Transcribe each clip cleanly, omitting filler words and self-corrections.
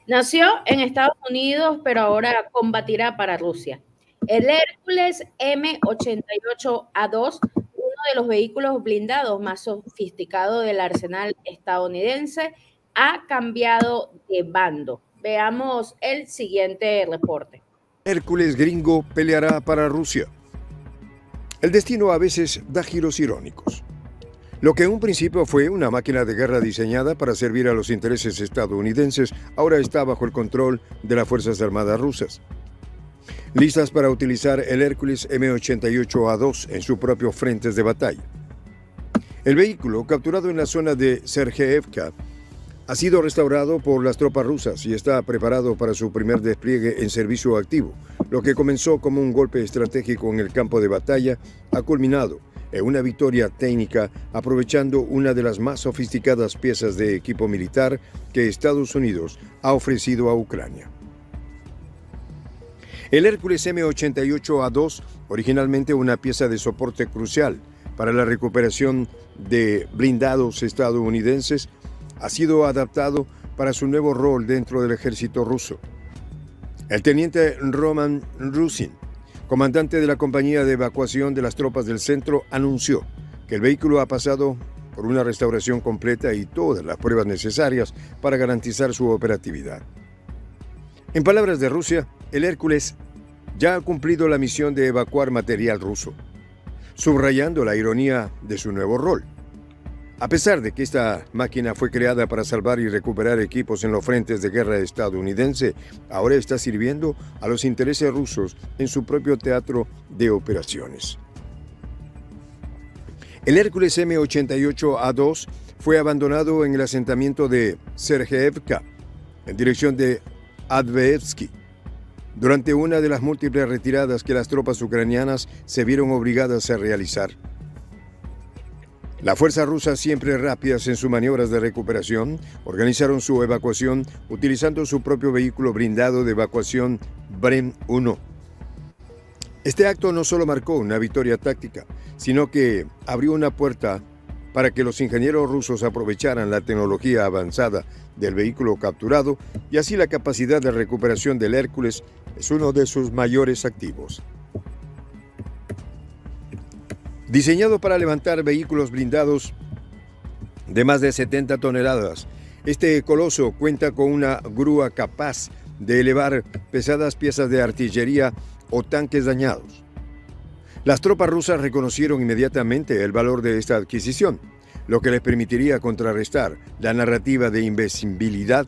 Nació en Estados Unidos, pero ahora combatirá para Rusia. El Hércules M88A2, uno de los vehículos blindados más sofisticados del arsenal estadounidense, ha cambiado de bando. Veamos el siguiente reporte. Hércules gringo peleará para Rusia. El destino a veces da giros irónicos. Lo que en un principio fue una máquina de guerra diseñada para servir a los intereses estadounidenses, ahora está bajo el control de las Fuerzas Armadas rusas, listas para utilizar el Hércules M88A2 en sus propios frentes de batalla. El vehículo, capturado en la zona de Sergeyevka, ha sido restaurado por las tropas rusas y está preparado para su primer despliegue en servicio activo. Lo que comenzó como un golpe estratégico en el campo de batalla ha culminado en una victoria técnica, aprovechando una de las más sofisticadas piezas de equipo militar que Estados Unidos ha ofrecido a Ucrania. El Hércules M88A2, originalmente una pieza de soporte crucial para la recuperación de blindados estadounidenses, ha sido adaptado para su nuevo rol dentro del ejército ruso. El teniente Roman Rusin, comandante de la compañía de evacuación de las tropas del centro, anunció que el vehículo ha pasado por una restauración completa y todas las pruebas necesarias para garantizar su operatividad. En palabras de Rusia, el Hércules ya ha cumplido la misión de evacuar material ruso, subrayando la ironía de su nuevo rol. A pesar de que esta máquina fue creada para salvar y recuperar equipos en los frentes de guerra estadounidense, ahora está sirviendo a los intereses rusos en su propio teatro de operaciones. El Hércules M88A2 fue abandonado en el asentamiento de Sergeyevka, en dirección de Adveevsky, durante una de las múltiples retiradas que las tropas ucranianas se vieron obligadas a realizar. Las fuerzas rusas, siempre rápidas en sus maniobras de recuperación, organizaron su evacuación utilizando su propio vehículo blindado de evacuación Brem-1. Este acto no solo marcó una victoria táctica, sino que abrió una puerta para que los ingenieros rusos aprovecharan la tecnología avanzada del vehículo capturado, y así la capacidad de recuperación del Hércules es uno de sus mayores activos. Diseñado para levantar vehículos blindados de más de 70 toneladas, este coloso cuenta con una grúa capaz de elevar pesadas piezas de artillería o tanques dañados. Las tropas rusas reconocieron inmediatamente el valor de esta adquisición, lo que les permitiría contrarrestar la narrativa de invencibilidad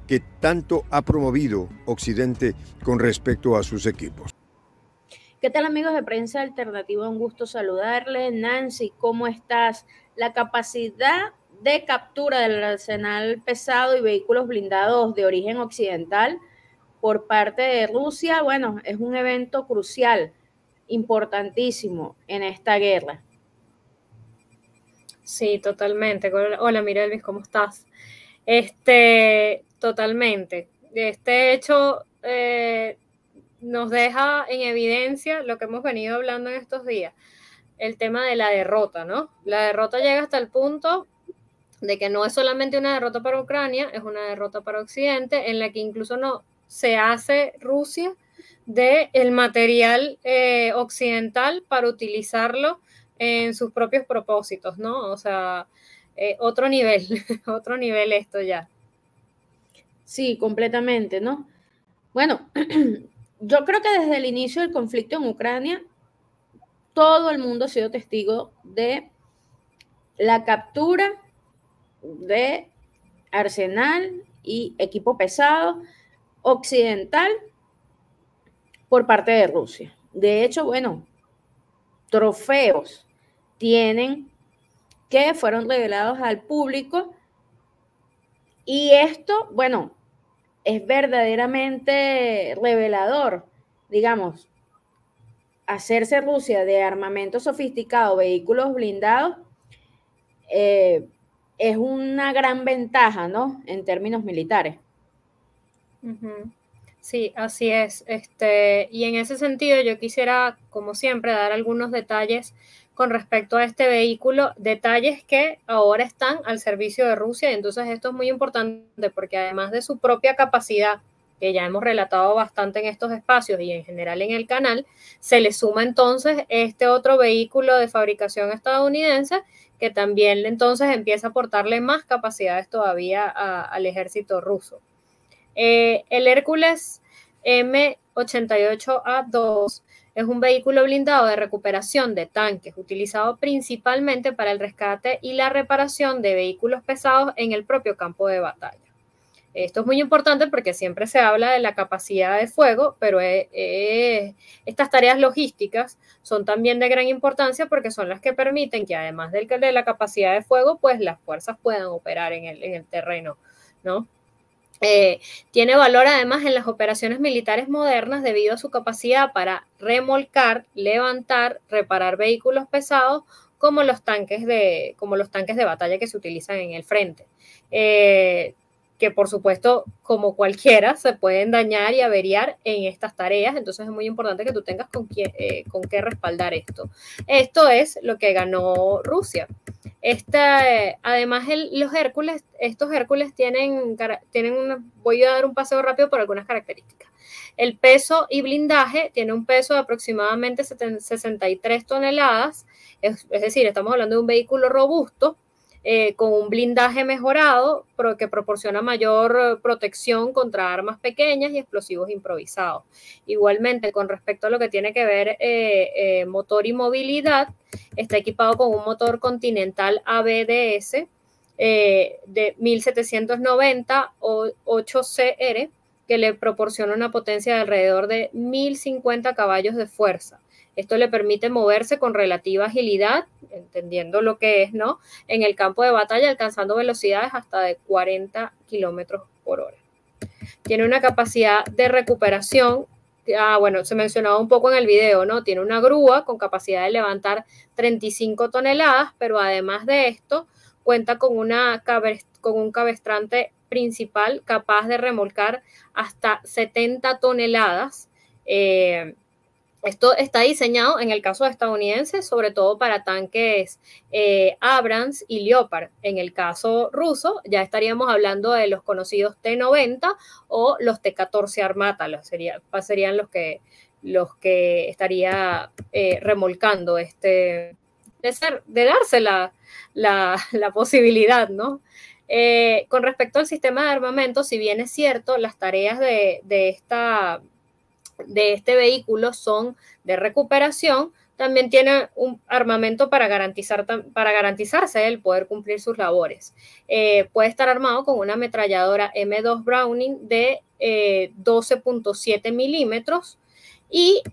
que tanto ha promovido Occidente con respecto a sus equipos. ¿Qué tal, amigos de Prensa Alternativa? Un gusto saludarles. Nancy, ¿cómo estás? La capacidad de captura del arsenal pesado y vehículos blindados de origen occidental por parte de Rusia, bueno, es un evento crucial, importantísimo en esta guerra. Sí, totalmente. Hola, Mirelvis, ¿cómo estás? Totalmente. Este hecho nos deja en evidencia lo que hemos venido hablando en estos días, el tema de la derrota, ¿no? La derrota llega hasta el punto de que no es solamente una derrota para Ucrania, es una derrota para Occidente, en la que incluso no se hace Rusia del material occidental para utilizarlo en sus propios propósitos, ¿no? O sea, otro nivel, otro nivel esto ya. Sí, completamente, ¿no? Bueno, yo creo que desde el inicio del conflicto en Ucrania, todo el mundo ha sido testigo de la captura de arsenal y equipo pesado occidental por parte de Rusia. De hecho, bueno, trofeos tienen que fueron revelados al público, y esto, bueno, es verdaderamente revelador, digamos, hacerse Rusia de armamento sofisticado, vehículos blindados, es una gran ventaja, ¿no? En términos militares. Sí, así es. Y en ese sentido yo quisiera, como siempre, dar algunos detalles con respecto a este vehículo, detalles que ahora están al servicio de Rusia. Y entonces esto es muy importante porque además de su propia capacidad, que ya hemos relatado bastante en estos espacios y en general en el canal, se le suma entonces este otro vehículo de fabricación estadounidense que también entonces empieza a aportarle más capacidades todavía al ejército ruso. El Hércules M88A2 es un vehículo blindado de recuperación de tanques, utilizado principalmente para el rescate y la reparación de vehículos pesados en el propio campo de batalla. Esto es muy importante porque siempre se habla de la capacidad de fuego, pero estas tareas logísticas son también de gran importancia porque son las que permiten que además de la capacidad de fuego, pues las fuerzas puedan operar en el terreno, ¿no? Tiene valor además en las operaciones militares modernas debido a su capacidad para remolcar, levantar, reparar vehículos pesados como los tanques de batalla que se utilizan en el frente. Que por supuesto, como cualquiera, se pueden dañar y averiar en estas tareas, entonces es muy importante que tú tengas con qué respaldar esto. Esto es lo que ganó Rusia. Además, estos Hércules tienen voy a dar un paseo rápido por algunas características. El peso y blindaje tiene un peso de aproximadamente 63 toneladas, es decir, estamos hablando de un vehículo robusto, con un blindaje mejorado que proporciona mayor protección contra armas pequeñas y explosivos improvisados. Igualmente, con respecto a lo que tiene que ver motor y movilidad, está equipado con un motor Continental ABDS de 1790 o 8CR que le proporciona una potencia de alrededor de 1050 caballos de fuerza. Esto le permite moverse con relativa agilidad, entendiendo lo que es, ¿no?, en el campo de batalla, alcanzando velocidades hasta de 40 kilómetros por hora. Tiene una capacidad de recuperación, bueno, se mencionaba un poco en el video, ¿no? Tiene una grúa con capacidad de levantar 35 toneladas, pero además de esto, cuenta con un cabestrante principal capaz de remolcar hasta 70 toneladas. Esto está diseñado, en el caso estadounidense, sobre todo para tanques Abrams y Leopard. En el caso ruso, ya estaríamos hablando de los conocidos T-90 o los T-14 Armata, serían los que estaría remolcando de darse la posibilidad, ¿no? Con respecto al sistema de armamento, si bien es cierto, las tareas de este vehículo son de recuperación, también tiene un armamento para garantizarse el poder cumplir sus labores. Puede estar armado con una ametralladora M2 Browning de 12.7 milímetros y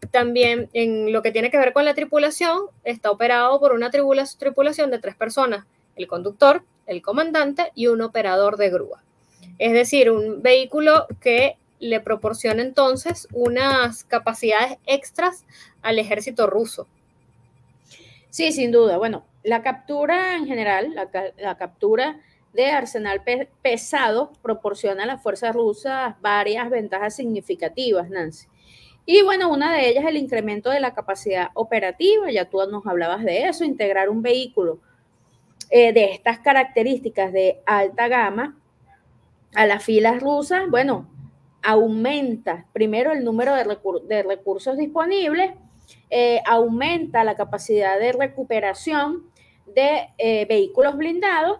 también en lo que tiene que ver con la tripulación, está operado por una tripulación de 3 personas, el conductor, el comandante y un operador de grúa. Es decir, un vehículo que le proporciona entonces unas capacidades extras al ejército ruso. Sí, sin duda. Bueno, la captura en general, la captura de arsenal pesado proporciona a las fuerzas rusas varias ventajas significativas, Nancy. Y bueno, una de ellas es el incremento de la capacidad operativa, ya tú nos hablabas de eso, integrar un vehículo de estas características de alta gama a las filas rusas, bueno, aumenta primero el número de recursos disponibles, aumenta la capacidad de recuperación de vehículos blindados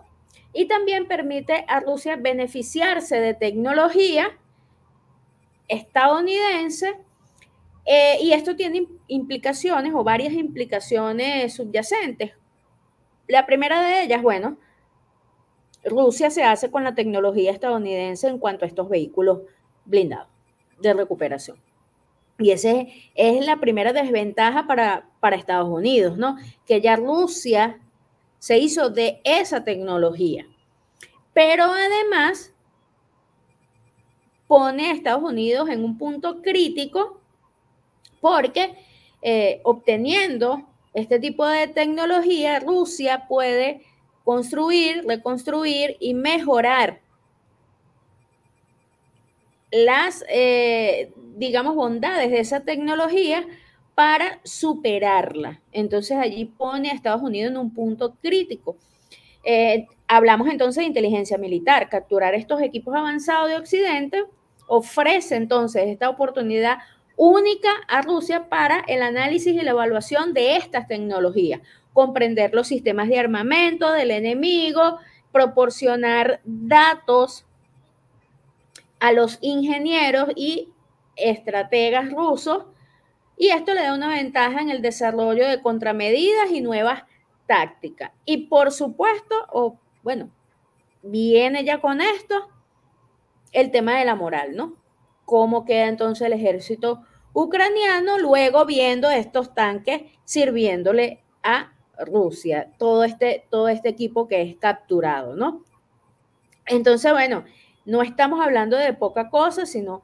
y también permite a Rusia beneficiarse de tecnología estadounidense y esto tiene implicaciones o varias implicaciones subyacentes. La primera de ellas, bueno, Rusia se hace con la tecnología estadounidense en cuanto a estos vehículos blindados de recuperación. Y esa es la primera desventaja para Estados Unidos, ¿no? Que ya Rusia se hizo de esa tecnología. Pero además pone a Estados Unidos en un punto crítico porque obteniendo este tipo de tecnología, Rusia puede construir, reconstruir y mejorar las, digamos, bondades de esa tecnología para superarla. Entonces allí pone a Estados Unidos en un punto crítico. Hablamos entonces de inteligencia militar. Capturar estos equipos avanzados de Occidente ofrece entonces esta oportunidad única a Rusia para el análisis y la evaluación de estas tecnologías, comprender los sistemas de armamento del enemigo, proporcionar datos a los ingenieros y estrategas rusos, y esto le da una ventaja en el desarrollo de contramedidas y nuevas tácticas. Y por supuesto, viene ya con esto el tema de la moral, ¿no? ¿Cómo queda entonces el ejército ucraniano luego viendo estos tanques sirviéndole a Rusia, todo este equipo que es capturado, ¿no? Entonces, no estamos hablando de poca cosa, sino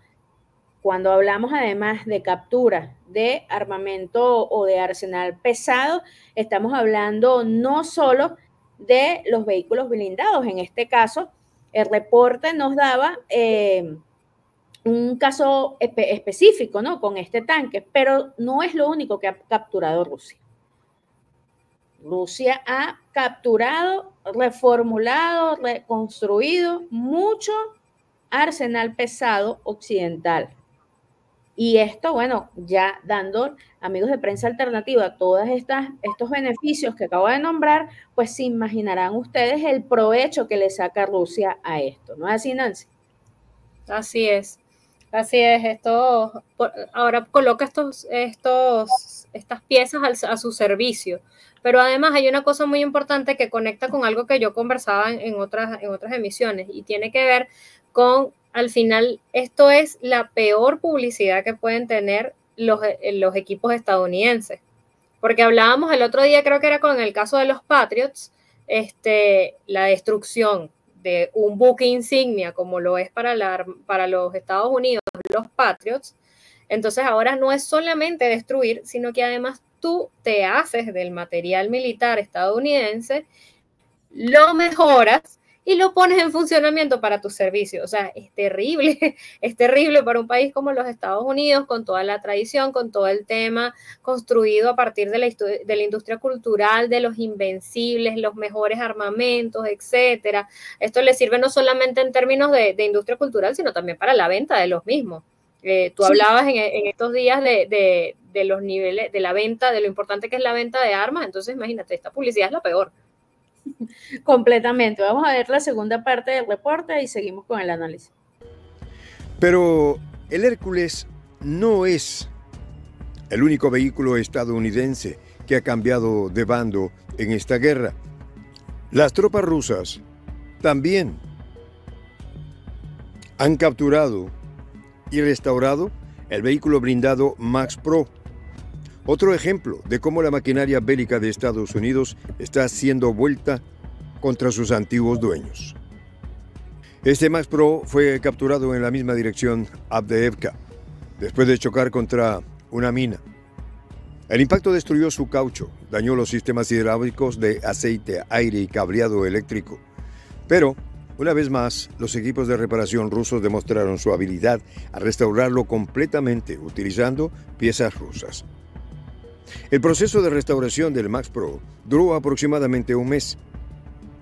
cuando hablamos además de captura de armamento o de arsenal pesado, estamos hablando no solo de los vehículos blindados. En este caso, el reporte nos daba un caso específico, ¿no? Con este tanque, pero no es lo único que ha capturado Rusia. Rusia ha capturado, reformulado, reconstruido mucho arsenal pesado occidental. Y esto, ya dando, amigos de Prensa Alternativa, todos estos beneficios que acabo de nombrar, pues se imaginarán ustedes el provecho que le saca Rusia a esto. ¿No es así, Nancy? Así es. Esto ahora coloca estas piezas a su servicio. Pero además hay una cosa muy importante que conecta con algo que yo conversaba en otras emisiones, y tiene que ver con, al final, esto es la peor publicidad que pueden tener los equipos estadounidenses. Porque hablábamos el otro día, creo que era con el caso de los Patriots, la destrucción de un buque insignia como lo es para los Estados Unidos, los Patriots. Entonces ahora no es solamente destruir, sino que además tú te haces del material militar estadounidense, lo mejoras y lo pones en funcionamiento para tu servicio. O sea, es terrible para un país como los Estados Unidos, con toda la tradición, con todo el tema construido a partir de la industria cultural, de los invencibles, los mejores armamentos, etcétera. Esto le sirve no solamente en términos de industria cultural, sino también para la venta de los mismos. Tú hablabas en estos días de los niveles, de la venta, de lo importante que es la venta de armas. Entonces, imagínate, esta publicidad es la peor. Completamente. Vamos a ver la segunda parte del reporte y seguimos con el análisis. Pero el Hércules no es el único vehículo estadounidense que ha cambiado de bando en esta guerra. Las tropas rusas también han capturado y restaurado el vehículo blindado Max Pro. Otro ejemplo de cómo la maquinaria bélica de Estados Unidos está siendo vuelta contra sus antiguos dueños. Este Max Pro fue capturado en la misma dirección Avdiivka, después de chocar contra una mina. El impacto destruyó su caucho, dañó los sistemas hidráulicos de aceite, aire y cableado eléctrico. Pero, una vez más, los equipos de reparación rusos demostraron su habilidad a restaurarlo completamente utilizando piezas rusas. El proceso de restauración del Max Pro duró aproximadamente un mes.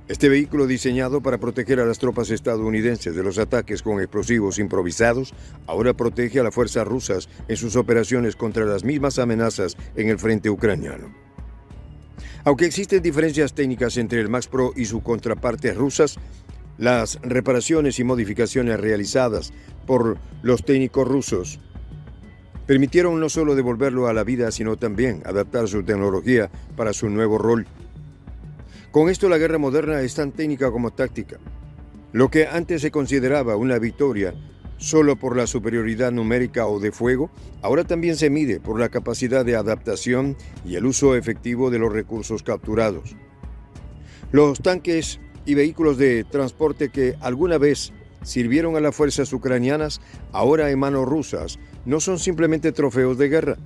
Este vehículo, diseñado para proteger a las tropas estadounidenses de los ataques con explosivos improvisados, ahora protege a las fuerzas rusas en sus operaciones contra las mismas amenazas en el frente ucraniano. Aunque existen diferencias técnicas entre el Max Pro y sus contrapartes rusas, las reparaciones y modificaciones realizadas por los técnicos rusos permitieron no solo devolverlo a la vida, sino también adaptar su tecnología para su nuevo rol. Con esto, la guerra moderna es tan técnica como táctica. Lo que antes se consideraba una victoria solo por la superioridad numérica o de fuego, ahora también se mide por la capacidad de adaptación y el uso efectivo de los recursos capturados. Los tanques y vehículos de transporte que alguna vez sirvieron a las fuerzas ucranianas, ahora en manos rusas, no son simplemente trofeos de guerra.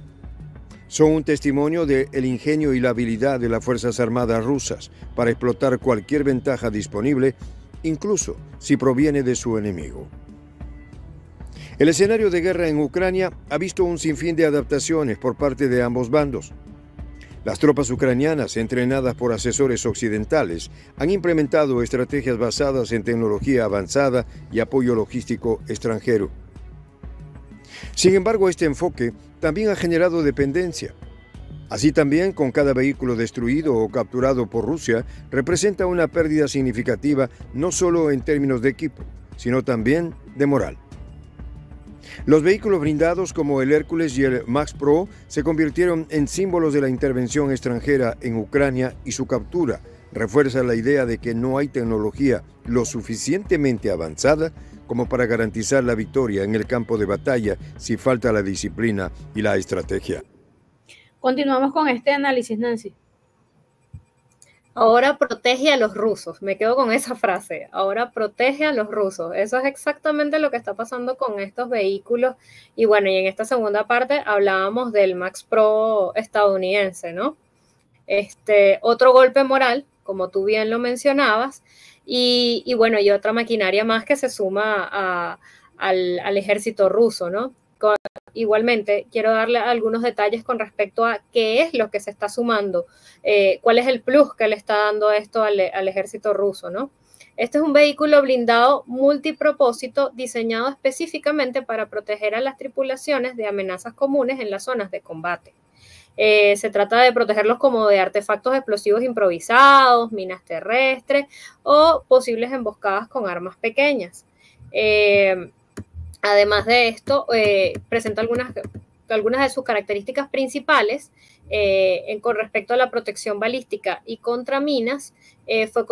Son un testimonio del ingenio y la habilidad de las Fuerzas Armadas rusas para explotar cualquier ventaja disponible, incluso si proviene de su enemigo. El escenario de guerra en Ucrania ha visto un sinfín de adaptaciones por parte de ambos bandos. Las tropas ucranianas, entrenadas por asesores occidentales, han implementado estrategias basadas en tecnología avanzada y apoyo logístico extranjero. Sin embargo, este enfoque también ha generado dependencia. Así también, con cada vehículo destruido o capturado por Rusia, representa una pérdida significativa no solo en términos de equipo, sino también de moral. Los vehículos blindados como el Hércules y el Max Pro se convirtieron en símbolos de la intervención extranjera en Ucrania, y su captura refuerza la idea de que no hay tecnología lo suficientemente avanzada como para garantizar la victoria en el campo de batalla si falta la disciplina y la estrategia. Continuamos con este análisis, Nancy. Ahora protege a los rusos. Me quedo con esa frase. Ahora protege a los rusos. Eso es exactamente lo que está pasando con estos vehículos. Y bueno, y en esta segunda parte hablábamos del Max Pro estadounidense, ¿no? Otro golpe moral, como tú bien lo mencionabas, y bueno, y otra maquinaria más que se suma al ejército ruso, ¿no? Igualmente, quiero darle algunos detalles con respecto a qué es lo que se está sumando, cuál es el plus que le está dando esto al ejército ruso, ¿no? Este es un vehículo blindado multipropósito diseñado específicamente para proteger a las tripulaciones de amenazas comunes en las zonas de combate. Se trata de protegerlos como de artefactos explosivos improvisados, minas terrestres o posibles emboscadas con armas pequeñas. Además de esto, presenta algunas de sus características principales con respecto a la protección balística y contra minas. Fue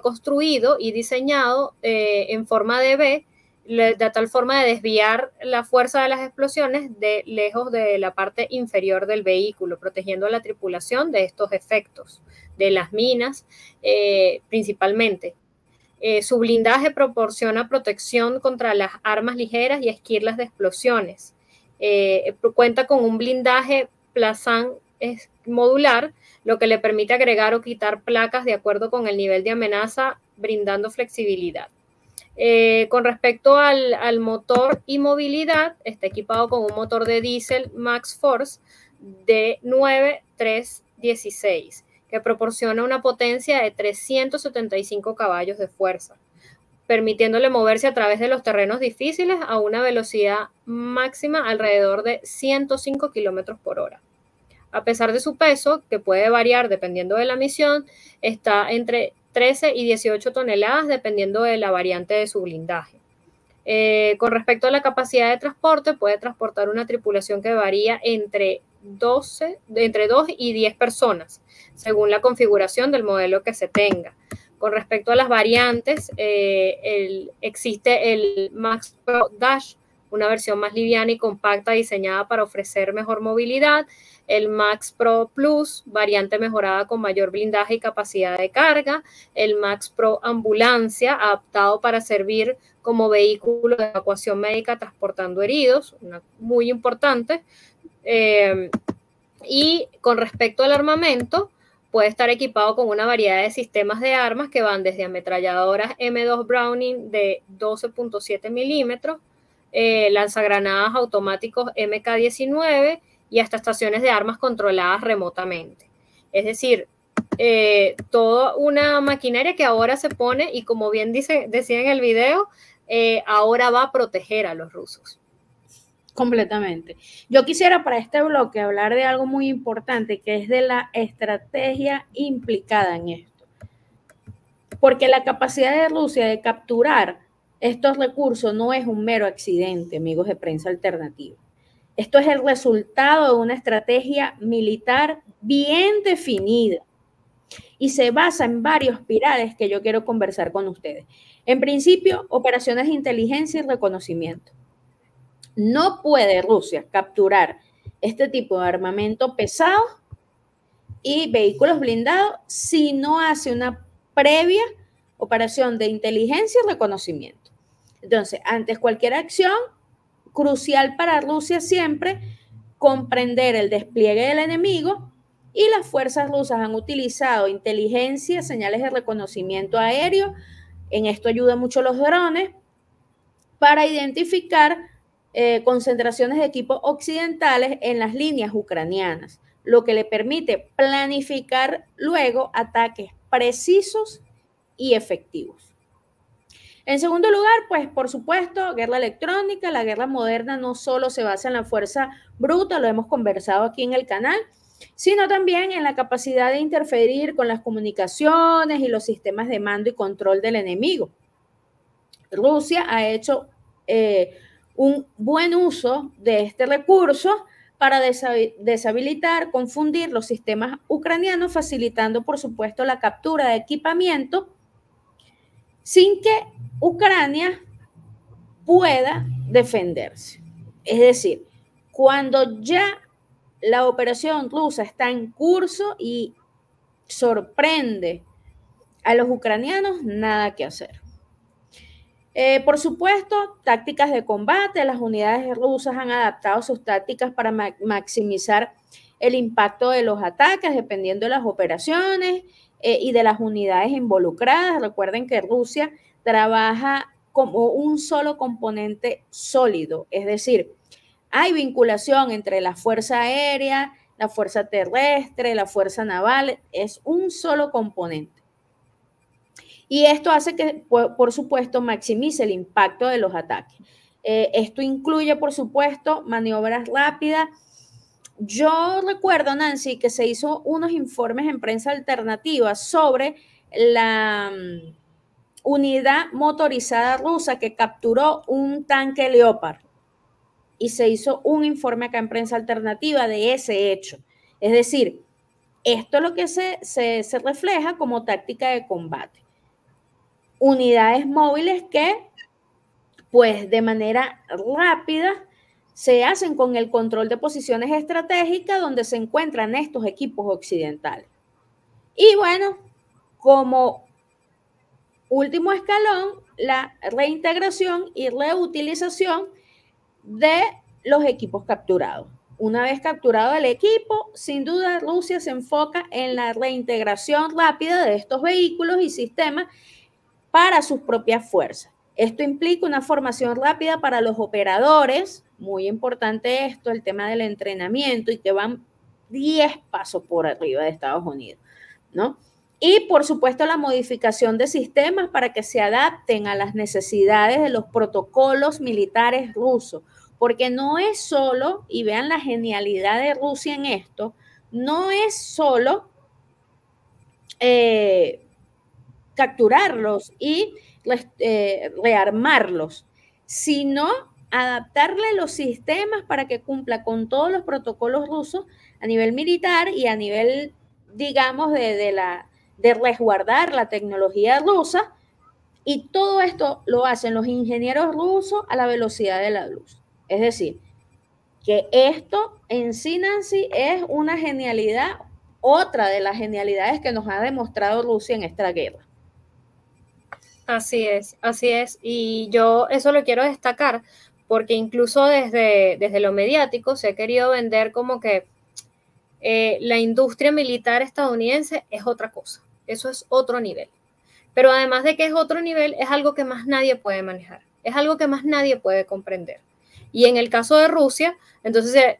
construido y diseñado en forma de V, de tal forma de desviar la fuerza de las explosiones lejos de la parte inferior del vehículo, protegiendo a la tripulación de estos efectos, de las minas principalmente. Su blindaje proporciona protección contra las armas ligeras y esquirlas de explosiones. Cuenta con un blindaje Plazan modular, lo que le permite agregar o quitar placas de acuerdo con el nivel de amenaza, brindando flexibilidad. Con respecto al motor y movilidad, está equipado con un motor de diésel Max Force de 9,316, que proporciona una potencia de 375 caballos de fuerza, permitiéndole moverse a través de los terrenos difíciles a una velocidad máxima alrededor de 105 kilómetros por hora. A pesar de su peso, que puede variar dependiendo de la misión, está entre 13 y 18 toneladas dependiendo de la variante de su blindaje. Con respecto a la capacidad de transporte, puede transportar una tripulación que varía entre 2 y 10 personas, según la configuración del modelo que se tenga. Con respecto a las variantes, existe el Max Pro Dash, una versión más liviana y compacta diseñada para ofrecer mejor movilidad. El Max Pro Plus, variante mejorada con mayor blindaje y capacidad de carga. El Max Pro Ambulancia, adaptado para servir como vehículo de evacuación médica transportando heridos, muy importante. Y con respecto al armamento, puede estar equipado con una variedad de sistemas de armas que van desde ametralladoras M2 Browning de 12.7 milímetros, lanzagranadas automáticos MK-19 y hasta estaciones de armas controladas remotamente. Es decir, toda una maquinaria que ahora se pone, y como bien decía en el video, ahora va a proteger a los rusos. Completamente. Yo quisiera para este bloque hablar de algo muy importante, que es de la estrategia implicada en esto. Porque la capacidad de Rusia de capturar estos recursos no es un mero accidente, amigos de Prensa Alternativa. Esto es el resultado de una estrategia militar bien definida y se basa en varios pilares que yo quiero conversar con ustedes. En principio, operaciones de inteligencia y reconocimiento. No puede Rusia capturar este tipo de armamento pesado y vehículos blindados si no hace una previa operación de inteligencia y reconocimiento. Entonces, antes cualquier acción, crucial para Rusia siempre comprender el despliegue del enemigo, y las fuerzas rusas han utilizado inteligencia, señales de reconocimiento aéreo. En esto ayudan mucho los drones para identificar concentraciones de equipos occidentales en las líneas ucranianas, lo que le permite planificar luego ataques precisos y efectivos. En segundo lugar, pues por supuesto, guerra electrónica. La guerra moderna no solo se basa en la fuerza bruta, lo hemos conversado aquí en el canal, sino también en la capacidad de interferir con las comunicaciones y los sistemas de mando y control del enemigo. Rusia ha hecho un buen uso de este recurso para deshabilitar, confundir los sistemas ucranianos, facilitando, por supuesto, la captura de equipamiento sin que Ucrania pueda defenderse. Es decir, cuando ya la operación rusa está en curso y sorprende a los ucranianos, nada que hacer. Por supuesto, tácticas de combate. Las unidades rusas han adaptado sus tácticas para maximizar el impacto de los ataques, dependiendo de las operaciones y de las unidades involucradas. Recuerden que Rusia trabaja como un solo componente sólido, es decir, hay vinculación entre la fuerza aérea, la fuerza terrestre, la fuerza naval, es un solo componente. Y esto hace que, por supuesto, maximice el impacto de los ataques. Esto incluye, por supuesto, maniobras rápidas. Yo recuerdo, Nancy, que se hizo unos informes en prensa alternativa sobre la unidad motorizada rusa que capturó un tanque Leopard. Y se hizo un informe acá en prensa alternativa de ese hecho. Es decir, esto es lo que se refleja como táctica de combate. Unidades móviles que, pues, de manera rápida se hacen con el control de posiciones estratégicas donde se encuentran estos equipos occidentales. Y bueno, como último escalón, la reintegración y reutilización de los equipos capturados. Una vez capturado el equipo, sin duda Rusia se enfoca en la reintegración rápida de estos vehículos y sistemas para sus propias fuerzas. Esto implica una formación rápida para los operadores, muy importante esto, el tema del entrenamiento, y que van 10 pasos por arriba de Estados Unidos, ¿no? Y, por supuesto, la modificación de sistemas para que se adapten a las necesidades de los protocolos militares rusos, porque no es solo, y vean la genialidad de Rusia en esto, no es solo capturarlos y rearmarlos, sino adaptarle los sistemas para que cumpla con todos los protocolos rusos a nivel militar y a nivel, digamos, de resguardar la tecnología rusa, y todo esto lo hacen los ingenieros rusos a la velocidad de la luz. Es decir, que esto en sí, Nancy, es una genialidad, otra de las genialidades que nos ha demostrado Rusia en esta guerra. Así es, y yo eso lo quiero destacar porque incluso desde lo mediático se ha querido vender como que la industria militar estadounidense es otra cosa, eso es otro nivel, pero además de que es otro nivel, es algo que más nadie puede manejar, es algo que más nadie puede comprender. Y en el caso de Rusia, entonces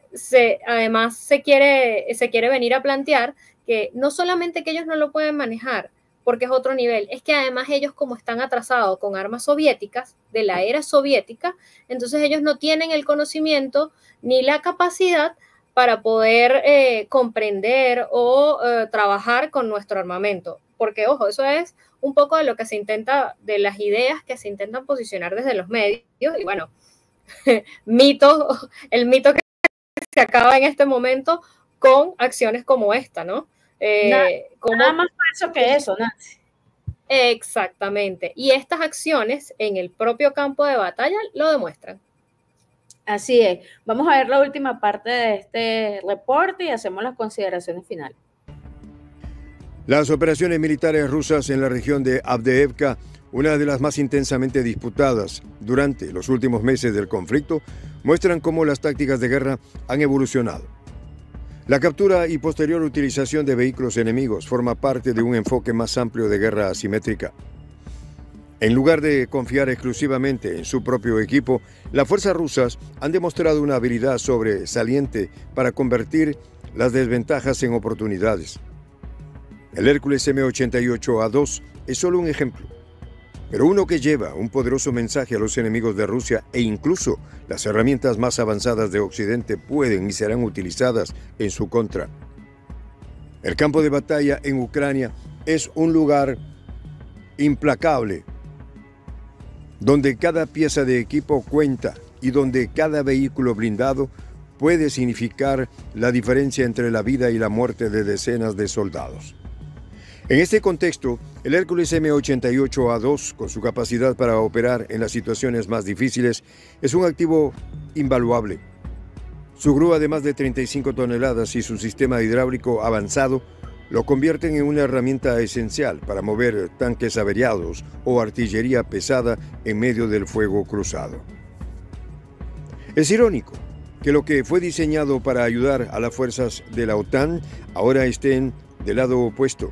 además se quiere venir a plantear que no solamente que ellos no lo pueden manejar, porque es otro nivel, es que además ellos, como están atrasados con armas soviéticas, de la era soviética, entonces ellos no tienen el conocimiento ni la capacidad para poder comprender o trabajar con nuestro armamento. Porque, ojo, eso es un poco de lo que se intenta, de las ideas que se intentan posicionar desde los medios, y bueno, el mito que se acaba en este momento con acciones como esta, ¿no? Nada más falso que eso, Nancy. Exactamente. Y estas acciones en el propio campo de batalla lo demuestran. Así es. Vamos a ver la última parte de este reporte y hacemos las consideraciones finales. Las operaciones militares rusas en la región de Avdiivka, una de las más intensamente disputadas durante los últimos meses del conflicto, muestran cómo las tácticas de guerra han evolucionado. La captura y posterior utilización de vehículos enemigos forma parte de un enfoque más amplio de guerra asimétrica. En lugar de confiar exclusivamente en su propio equipo, las fuerzas rusas han demostrado una habilidad sobresaliente para convertir las desventajas en oportunidades. El Hércules M88A2 es solo un ejemplo, pero uno que lleva un poderoso mensaje a los enemigos de Rusia, e incluso las herramientas más avanzadas de Occidente pueden y serán utilizadas en su contra. El campo de batalla en Ucrania es un lugar implacable, donde cada pieza de equipo cuenta y donde cada vehículo blindado puede significar la diferencia entre la vida y la muerte de decenas de soldados. En este contexto, el Hércules M88A2, con su capacidad para operar en las situaciones más difíciles, es un activo invaluable. Su grúa de más de 35 toneladas y su sistema hidráulico avanzado lo convierten en una herramienta esencial para mover tanques averiados o artillería pesada en medio del fuego cruzado. Es irónico que lo que fue diseñado para ayudar a las fuerzas de la OTAN ahora estén del lado opuesto.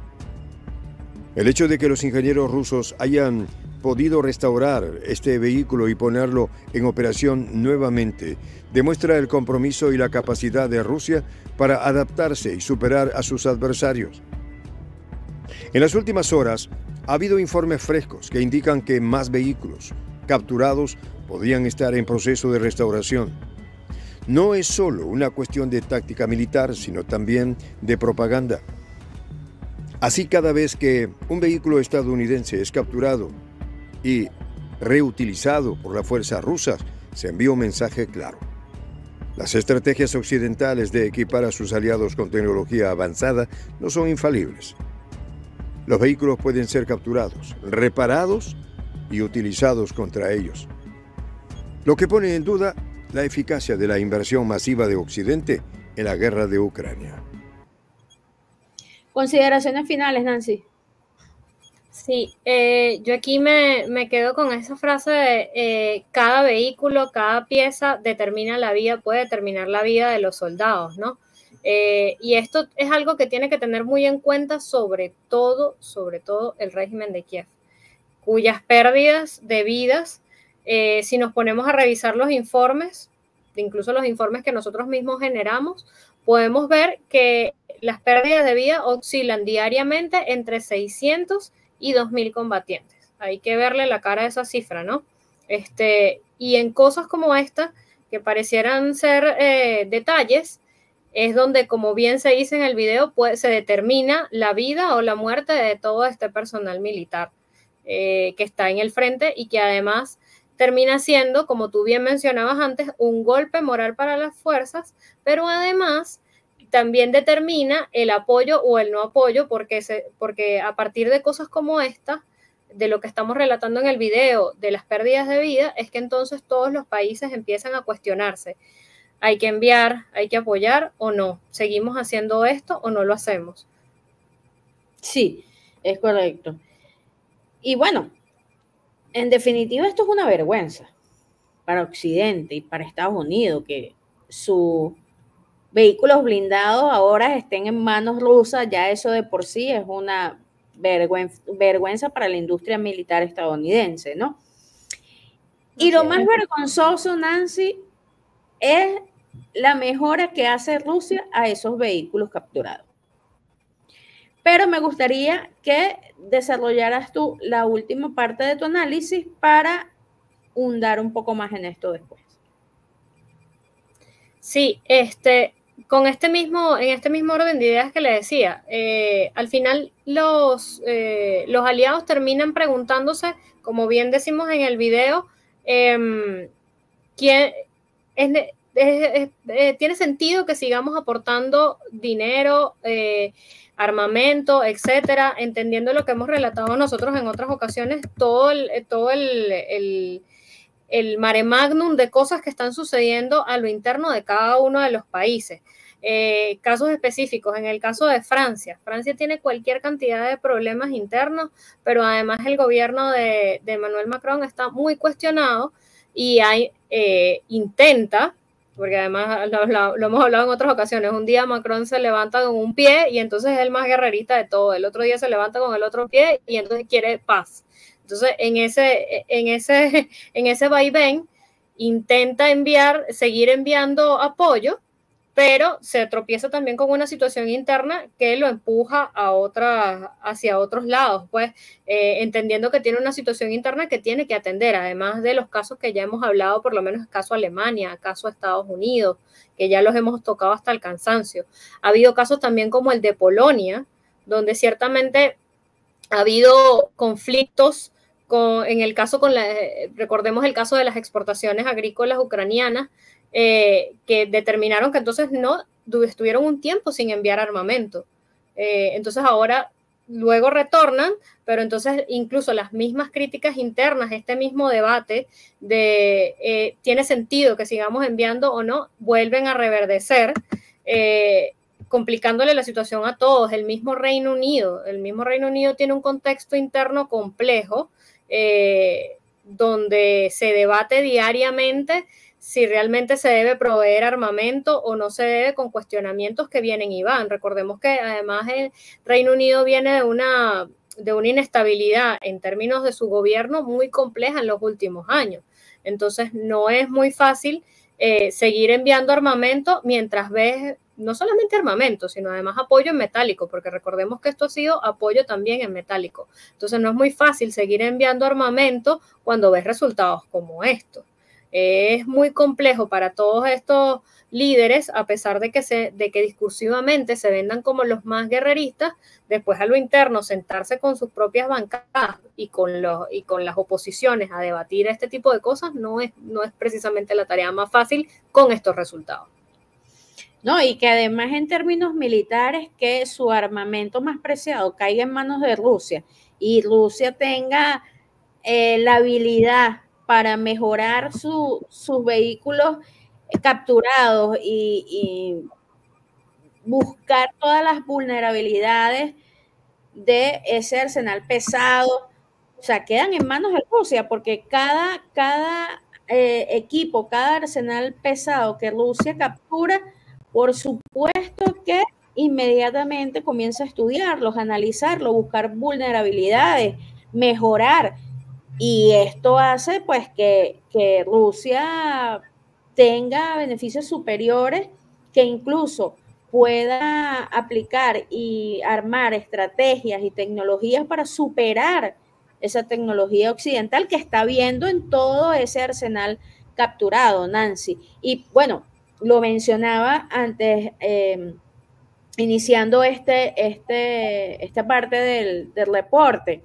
El hecho de que los ingenieros rusos hayan podido restaurar este vehículo y ponerlo en operación nuevamente demuestra el compromiso y la capacidad de Rusia para adaptarse y superar a sus adversarios. En las últimas horas, ha habido informes frescos que indican que más vehículos capturados podrían estar en proceso de restauración. No es solo una cuestión de táctica militar, sino también de propaganda. Así, cada vez que un vehículo estadounidense es capturado y reutilizado por las fuerzas rusas, se envía un mensaje claro. Las estrategias occidentales de equipar a sus aliados con tecnología avanzada no son infalibles. Los vehículos pueden ser capturados, reparados y utilizados contra ellos, lo que pone en duda la eficacia de la inversión masiva de Occidente en la guerra de Ucrania. Consideraciones finales, Nancy. Sí, yo aquí me quedo con esa frase de cada vehículo, cada pieza determina la vida, puede determinar la vida de los soldados, ¿no? Y esto es algo que tiene que tener muy en cuenta sobre todo el régimen de Kiev, cuyas pérdidas de vidas, si nos ponemos a revisar los informes, incluso los informes que nosotros mismos generamos, podemos ver que las pérdidas de vida oscilan diariamente entre 600 y 2.000 combatientes. Hay que verle la cara a esa cifra, ¿no? Y en cosas como esta, que parecieran ser detalles, es donde, como bien se dice en el video, se determina la vida o la muerte de todo este personal militar que está en el frente y que además termina siendo, como tú bien mencionabas antes, un golpe moral para las fuerzas, pero además también determina el apoyo o el no apoyo, porque a partir de cosas como esta, de lo que estamos relatando en el video, de las pérdidas de vida, es que entonces todos los países empiezan a cuestionarse. ¿Hay que enviar, hay que apoyar o no? ¿Seguimos haciendo esto o no lo hacemos? Sí, es correcto. Y bueno, en definitiva, esto es una vergüenza para Occidente y para Estados Unidos, que sus vehículos blindados ahora estén en manos rusas. Ya eso de por sí es una vergüenza para la industria militar estadounidense, ¿no? Y lo más vergonzoso, Nancy, es la mejora que hace Rusia a esos vehículos capturados. Pero me gustaría que desarrollaras tú la última parte de tu análisis para hundar un poco más en esto después. Sí, en este mismo orden de ideas que le decía, al final los aliados terminan preguntándose, como bien decimos en el video, ¿tiene sentido que sigamos aportando dinero, armamento, etcétera, entendiendo lo que hemos relatado nosotros en otras ocasiones, todo el mare magnum de cosas que están sucediendo a lo interno de cada uno de los países? Casos específicos, en el caso de Francia tiene cualquier cantidad de problemas internos, pero además el gobierno de Emmanuel Macron está muy cuestionado y intenta, porque además lo hemos hablado en otras ocasiones, un día Macron se levanta con un pie y entonces es el más guerrerista de todo, el otro día se levanta con el otro pie y entonces quiere paz. Entonces, en ese vaivén, intenta seguir enviando apoyo, pero se tropieza también con una situación interna que lo empuja hacia otros lados, pues entendiendo que tiene una situación interna que tiene que atender, además de los casos que ya hemos hablado, por lo menos el caso Alemania, caso Estados Unidos, que ya los hemos tocado hasta el cansancio. Ha habido casos también como el de Polonia, donde ciertamente ha habido conflictos recordemos el caso de las exportaciones agrícolas ucranianas, que determinaron que entonces no estuvieron un tiempo sin enviar armamento. Entonces ahora luego retornan, pero entonces incluso las mismas críticas internas, este mismo debate de tiene sentido que sigamos enviando o no, vuelven a reverdecer, complicándole la situación a todos. El mismo Reino Unido tiene un contexto interno complejo, donde se debate diariamente si realmente se debe proveer armamento o no se debe, con cuestionamientos que vienen y van. Recordemos que además el Reino Unido viene de una inestabilidad en términos de su gobierno muy compleja en los últimos años. Entonces no es muy fácil seguir enviando armamento mientras ves no solamente armamento, sino además apoyo en metálico, porque recordemos que esto ha sido apoyo también en metálico. Entonces no es muy fácil seguir enviando armamento cuando ves resultados como estos. Es muy complejo para todos estos líderes, a pesar de que discursivamente se vendan como los más guerreristas, después a lo interno sentarse con sus propias bancadas y con las oposiciones a debatir este tipo de cosas no es precisamente la tarea más fácil con estos resultados. No, y que además en términos militares que su armamento más preciado caiga en manos de Rusia y Rusia tenga la habilidad para mejorar sus vehículos capturados y buscar todas las vulnerabilidades de ese arsenal pesado, o sea, quedan en manos de Rusia, porque cada equipo, cada arsenal pesado que Rusia captura, por supuesto que inmediatamente comienza a estudiarlos, a analizarlos, buscar vulnerabilidades, mejorar. Y esto hace pues que Rusia tenga beneficios superiores, que incluso pueda aplicar y armar estrategias y tecnologías para superar esa tecnología occidental que está viendo en todo ese arsenal capturado, Nancy. Y bueno, lo mencionaba antes, iniciando esta parte del reporte,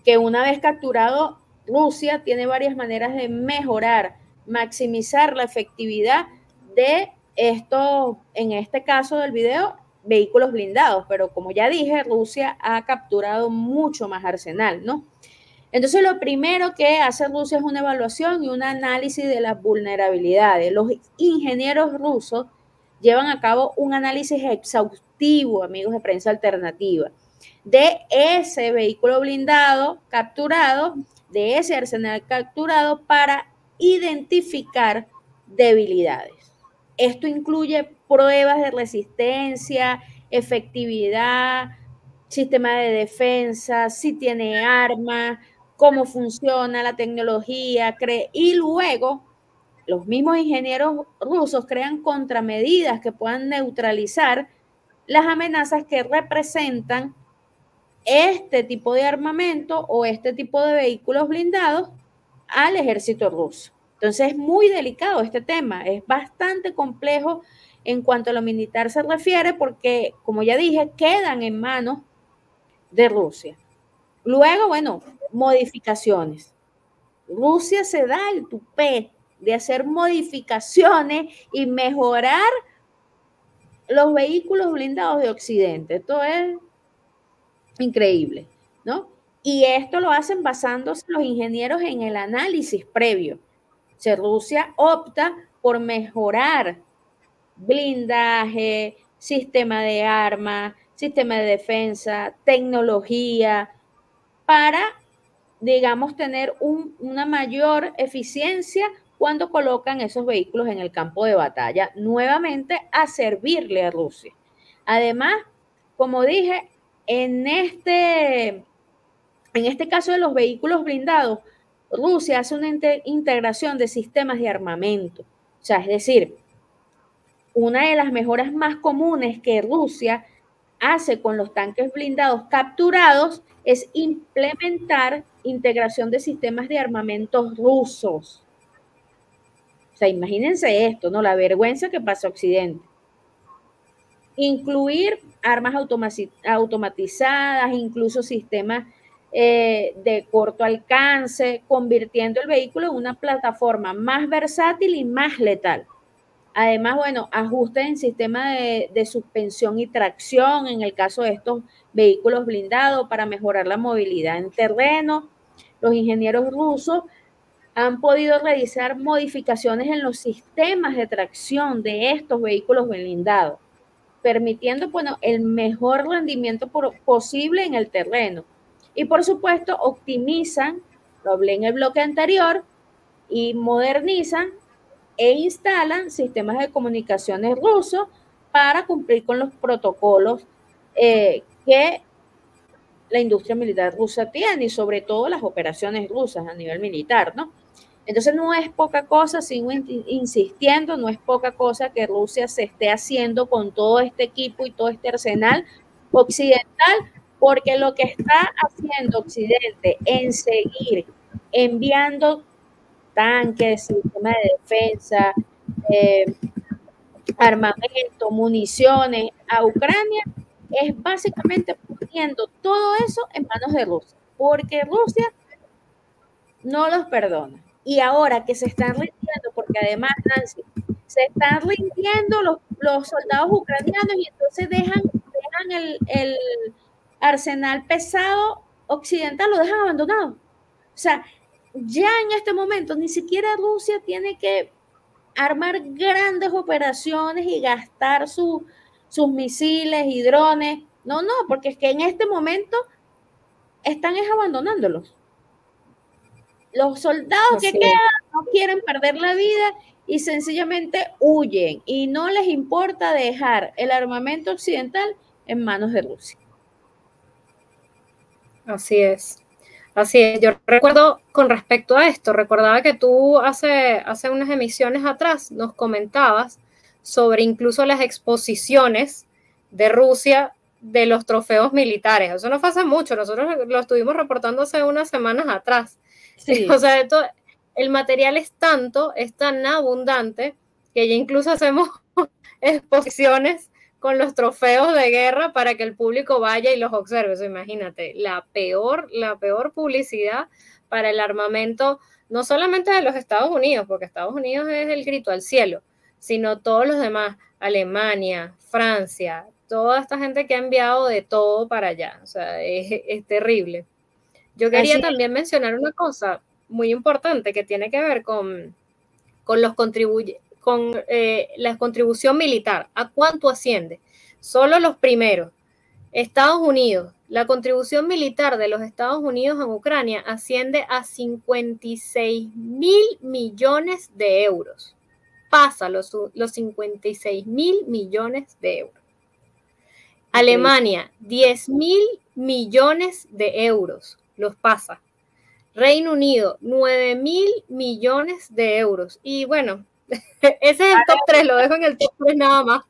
que una vez capturado, Rusia tiene varias maneras de mejorar, maximizar la efectividad de estos, en este caso del video, vehículos blindados, pero como ya dije, Rusia ha capturado mucho más arsenal, ¿no? Entonces, lo primero que hace Rusia es una evaluación y un análisis de las vulnerabilidades. Los ingenieros rusos llevan a cabo un análisis exhaustivo, amigos de Prensa Alternativa, de ese vehículo blindado capturado, de ese arsenal capturado, para identificar debilidades. Esto incluye pruebas de resistencia, efectividad, sistema de defensa, si tiene armas, cómo funciona la tecnología, y luego los mismos ingenieros rusos crean contramedidas que puedan neutralizar las amenazas que representan este tipo de armamento o este tipo de vehículos blindados al ejército ruso. Entonces es muy delicado este tema, es bastante complejo en cuanto a lo militar se refiere, porque, como ya dije, quedan en manos de Rusia. Luego, bueno, modificaciones. Rusia se da el tupé de hacer modificaciones y mejorar los vehículos blindados de Occidente. Esto es increíble, ¿no? Y esto lo hacen basándose los ingenieros en el análisis previo. O sea, Rusia opta por mejorar blindaje, sistema de armas, sistema de defensa, tecnología, para, digamos, tener una mayor eficiencia cuando colocan esos vehículos en el campo de batalla, nuevamente a servirle a Rusia. Además, como dije, en este En este caso de los vehículos blindados, Rusia hace una integración de sistemas de armamento. O sea, es decir, una de las mejoras más comunes que Rusia hace con los tanques blindados capturados es implementar integración de sistemas de armamentos rusos. O sea, imagínense esto, ¿no? La vergüenza que pasa Occidente. Incluir armas automatizadas, incluso sistemas de corto alcance, convirtiendo el vehículo en una plataforma más versátil y más letal. Además, bueno, ajustes en sistema de suspensión y tracción en el caso de estos vehículos blindados para mejorar la movilidad en terreno. Los ingenieros rusos han podido realizar modificaciones en los sistemas de tracción de estos vehículos blindados, permitiendo, bueno, el mejor rendimiento posible en el terreno. Y por supuesto, optimizan, lo hablé en el bloque anterior, y modernizan e instalan sistemas de comunicaciones rusos para cumplir con los protocolos que la industria militar rusa tiene y sobre todo las operaciones rusas a nivel militar, ¿no? Entonces no es poca cosa, sigo insistiendo, no es poca cosa que Rusia se esté haciendo con todo este equipo y todo este arsenal occidental, porque lo que está haciendo Occidente en seguir enviando tanques, sistemas de defensa, armamento, municiones a Ucrania, es básicamente poniendo todo eso en manos de Rusia, porque Rusia no los perdona. Y ahora que se están rindiendo, porque además, Nancy, se están rindiendo los soldados ucranianos y entonces dejan el arsenal pesado occidental, lo dejan abandonado. O sea, ya en este momento ni siquiera Rusia tiene que armar grandes operaciones y gastar sus misiles y drones. No, porque es que en este momento están abandonándolos. Los soldados que quedan no quieren perder la vida y sencillamente huyen y no les importa dejar el armamento occidental en manos de Rusia. Así es. Así es. Yo recuerdo con respecto a esto, recordaba que tú hace unas emisiones atrás nos comentabas sobre incluso las exposiciones de Rusia de los trofeos militares. Eso no fue hace mucho, nosotros lo estuvimos reportando hace unas semanas atrás. Sí. O sea, el material es tan abundante que ya incluso hacemos exposiciones con los trofeos de guerra para que el público vaya y los observe. Eso, imagínate, la peor publicidad para el armamento, no solamente de los Estados Unidos, porque Estados Unidos es el grito al cielo, sino todos los demás, Alemania, Francia, toda esta gente que ha enviado de todo para allá. O sea, es terrible. Yo quería también mencionar una cosa muy importante que tiene que ver con la contribución militar. ¿A cuánto asciende? Solo los primeros. Estados Unidos. La contribución militar de los Estados Unidos en Ucrania asciende a 56.000 millones de euros. Pasa los 56.000 millones de euros. Alemania, 10.000 millones de euros. Los pasa. Reino Unido, 9.000 millones de euros. Y bueno, ese es el top 3, lo dejo en el top 3 nada más.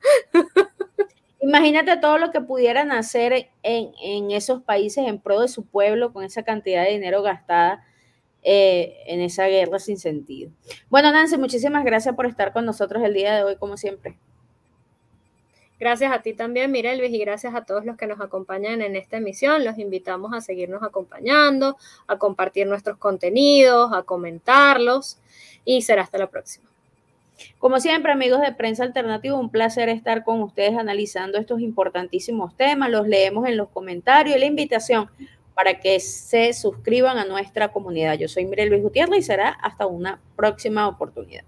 Imagínate todo lo que pudieran hacer en esos países en pro de su pueblo con esa cantidad de dinero gastada en esa guerra sin sentido. Bueno, Nancy, muchísimas gracias por estar con nosotros el día de hoy, como siempre. Gracias a ti también, Mirelvis, y gracias a todos los que nos acompañan en esta emisión. Los invitamos a seguirnos acompañando, a compartir nuestros contenidos, a comentarlos, y será hasta la próxima. Como siempre, amigos de Prensa Alternativa, un placer estar con ustedes analizando estos importantísimos temas. Los leemos en los comentarios y la invitación para que se suscriban a nuestra comunidad. Yo soy Mirelvis Gutiérrez y será hasta una próxima oportunidad.